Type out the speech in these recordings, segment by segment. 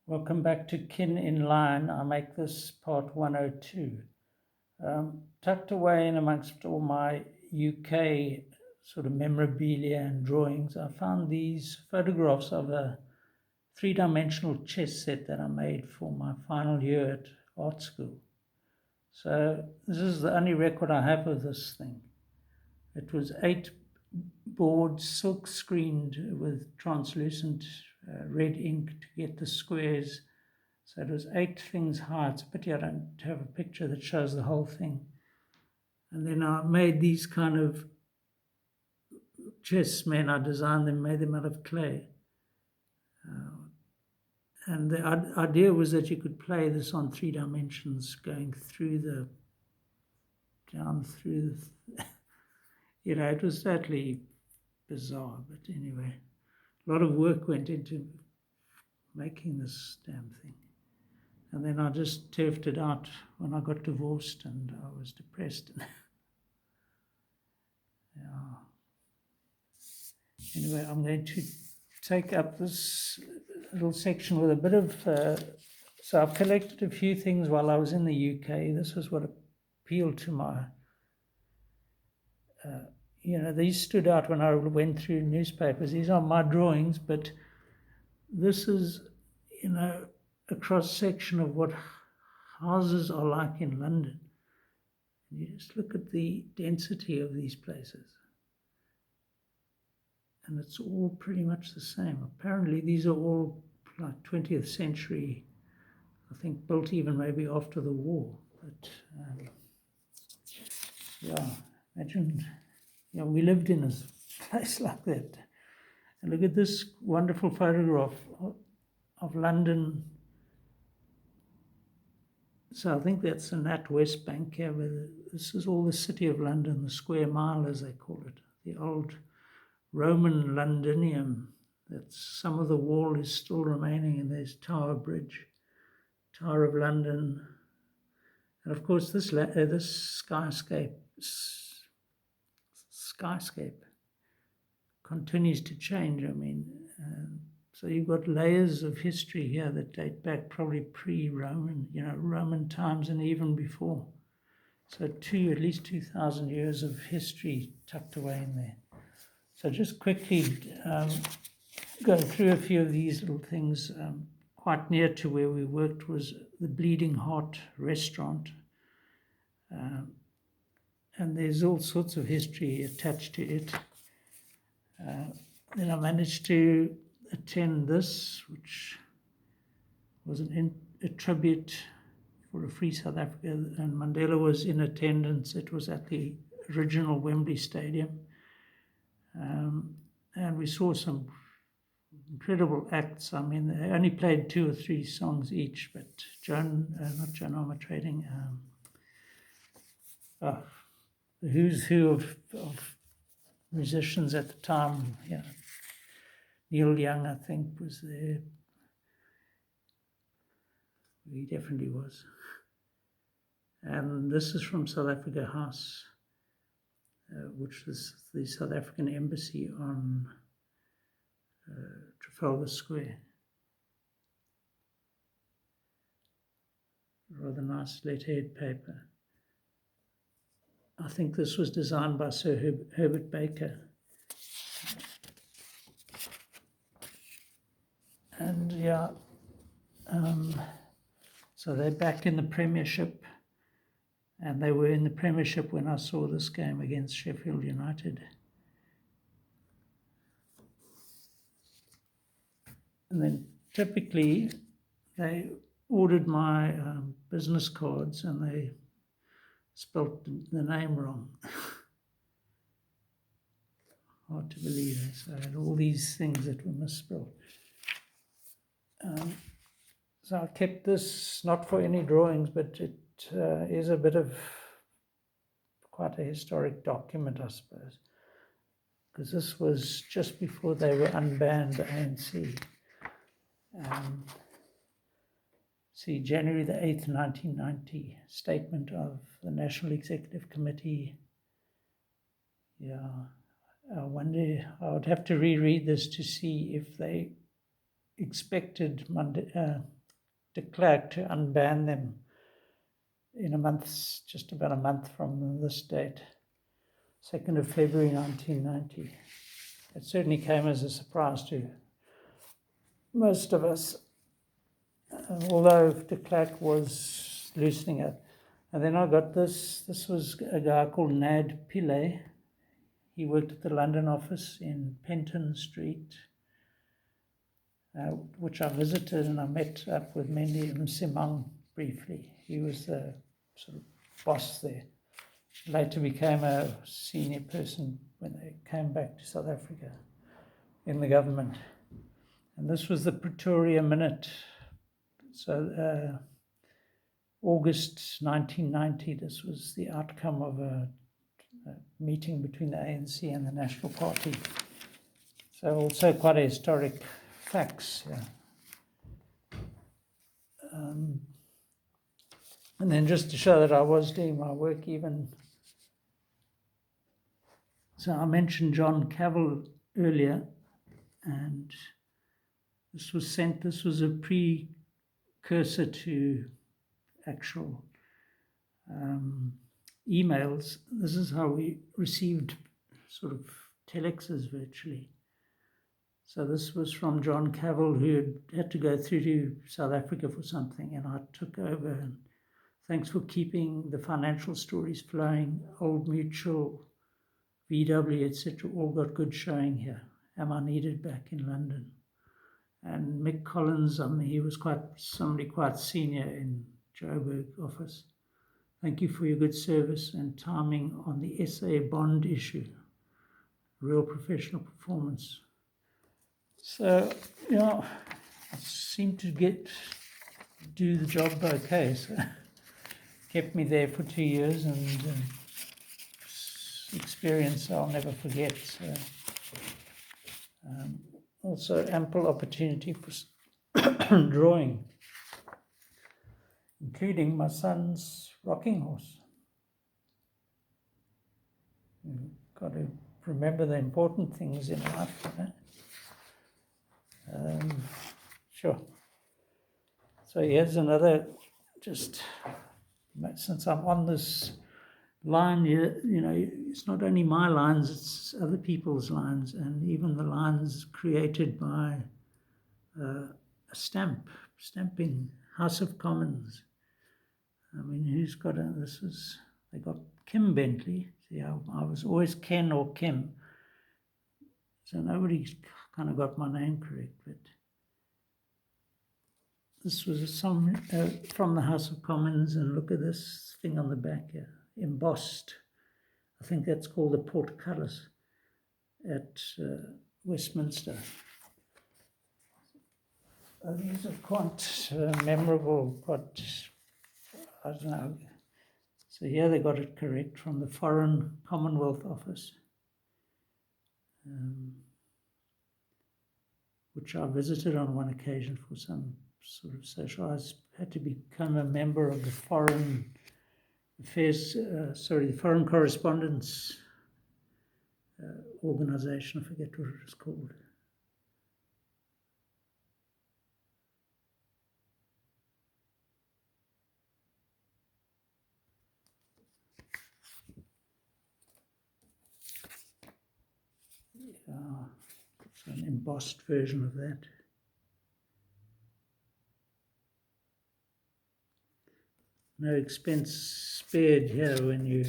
Welcome back to Kin in Line. I make this part 102. Tucked away in amongst all my UK sort of memorabilia and drawings, I found these photographs of a three-dimensional chess set that I made for my final year at art school. So this is the only record I have of this thing. It was 8 boards, silk screened with translucent red ink to get the squares. So it was 8 things high. It's a pity I don't have a picture that shows the whole thing. And then I made these kind of chess men. I designed them, made them out of clay. And the idea was that you could play this on 3 dimensions, going through down through it was totally bizarre, but anyway, a lot of work went into making this damn thing. And then I just turfed it out when I got divorced and I was depressed. Yeah. Anyway, I'm going to take up this little section with a bit of... so I've collected a few things while I was in the UK. This was what appealed to my... these stood out when I went through newspapers. These are my drawings, but this is, a cross-section of what houses are like in London. And you just look at the density of these places. And it's all pretty much the same. Apparently, these are all like 20th century, I think built even maybe after the war. But, imagine... we lived in a place like that. And look at this wonderful photograph of London. So I think that's the Nat West Bank here. This is all the city of London, the square mile as they call it. The old Roman Londinium. Some of the wall is still remaining, and there's Tower Bridge, Tower of London. And of course this skyscape continues to change. So you've got layers of history here that date back probably pre-Roman, Roman times and even before. So at least 2,000 years of history tucked away in there. So just quickly go through a few of these little things. Quite near to where we worked was the Bleeding Heart restaurant. And there's all sorts of history attached to it. Then I managed to attend this, which was a tribute for a free South Africa, and Mandela was in attendance. It was at the original Wembley Stadium. And we saw some incredible acts. They only played 2 or 3 songs each, but not Joan Armatrading, the who's who of musicians at the time. Neil Young, I think, was there. He definitely was. And this is from South Africa House, which was the South African Embassy on Trafalgar Square. Rather nice letterhead paper. I think this was designed by Sir Herbert Baker. And so they're back in the Premiership, and they were in the Premiership when I saw this game against Sheffield United. And then typically they ordered my business cards and they spelt the name wrong. Hard to believe. So I had all these things that were misspelled. So I kept this not for any drawings, but it is a bit of quite a historic document, I suppose, because this was just before they were unbanned, the ANC. See, January the 8th, 1990, statement of the National Executive Committee. I wonder, I would have to reread this to see if they expected de Klerk to unban them in a month, just about a month from this date, 2nd of February 1990. It certainly came as a surprise to most of us, although de Klerk was loosening it. And then I got this. This was a guy called Nad Pillay. He worked at the London office in Penton Street, which I visited, and I met up with Mendy Msimang briefly. He was the sort of boss there. Later became a senior person when they came back to South Africa in the government. And this was the Pretoria Minute. So August 1990, this was the outcome of a meeting between the ANC and the National Party. So also quite a historic facts. Yeah. And then just to show that I was doing my work even. So I mentioned John Cavell earlier, and this was a precursor to actual emails. This is how we received sort of telexes virtually. So this was from John Cavell, who had to go through to South Africa for something, and I took over. And thanks for keeping the financial stories flowing. Old Mutual, VW, etc., all got good showing here. Am I needed back in London? And Mick Collins, he was somebody quite senior in Joburg office. Thank you for your good service and timing on the SA bond issue. Real professional performance. So, I seem to do the job okay. So kept me there for 2 years, and experience I'll never forget. So, also ample opportunity for drawing, including my son's rocking horse. You've got to remember the important things in life, Sure. So here's another, just since I'm on this line here, it's not only my lines, it's other people's lines, and even the lines created by a stamping, House of Commons. Who's got they got Kim Bentley. See, I was always Ken or Kim. So nobody's kind of got my name correct, but this was from the House of Commons, and look at this thing on the back here, embossed. I think that's called the Portcullis at Westminster. These are quite memorable, but I don't know. So here they got it correct from the Foreign Commonwealth Office, which I visited on one occasion for some sort of social. I had to become a member of the Foreign Affairs, the Foreign Correspondence Organization. I forget what it was called. It's an embossed version of that. No expense spared here when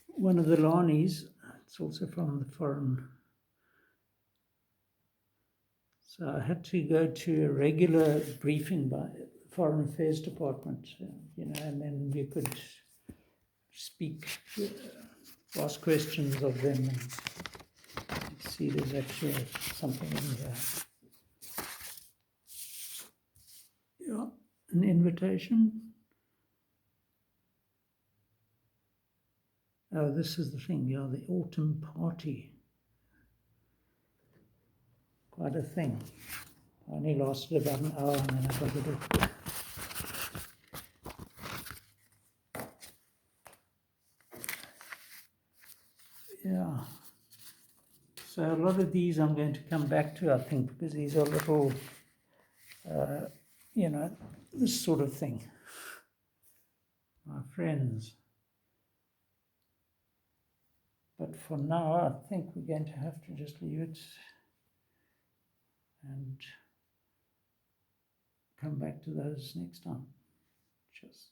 one of the Lanis, it's also from the foreign. So I had to go to a regular briefing by the Foreign Affairs Department, and then you could speak, ask questions of them, and see there's actually something in here. Yeah, an invitation. Oh, this is the thing, the autumn party. Quite a thing. Only lasted about an hour, and then I got it up. Yeah. So a lot of these I'm going to come back to, I think, because these are little this sort of thing. My friends. But for now, I think we're going to have to just leave it and come back to those next time. Cheers.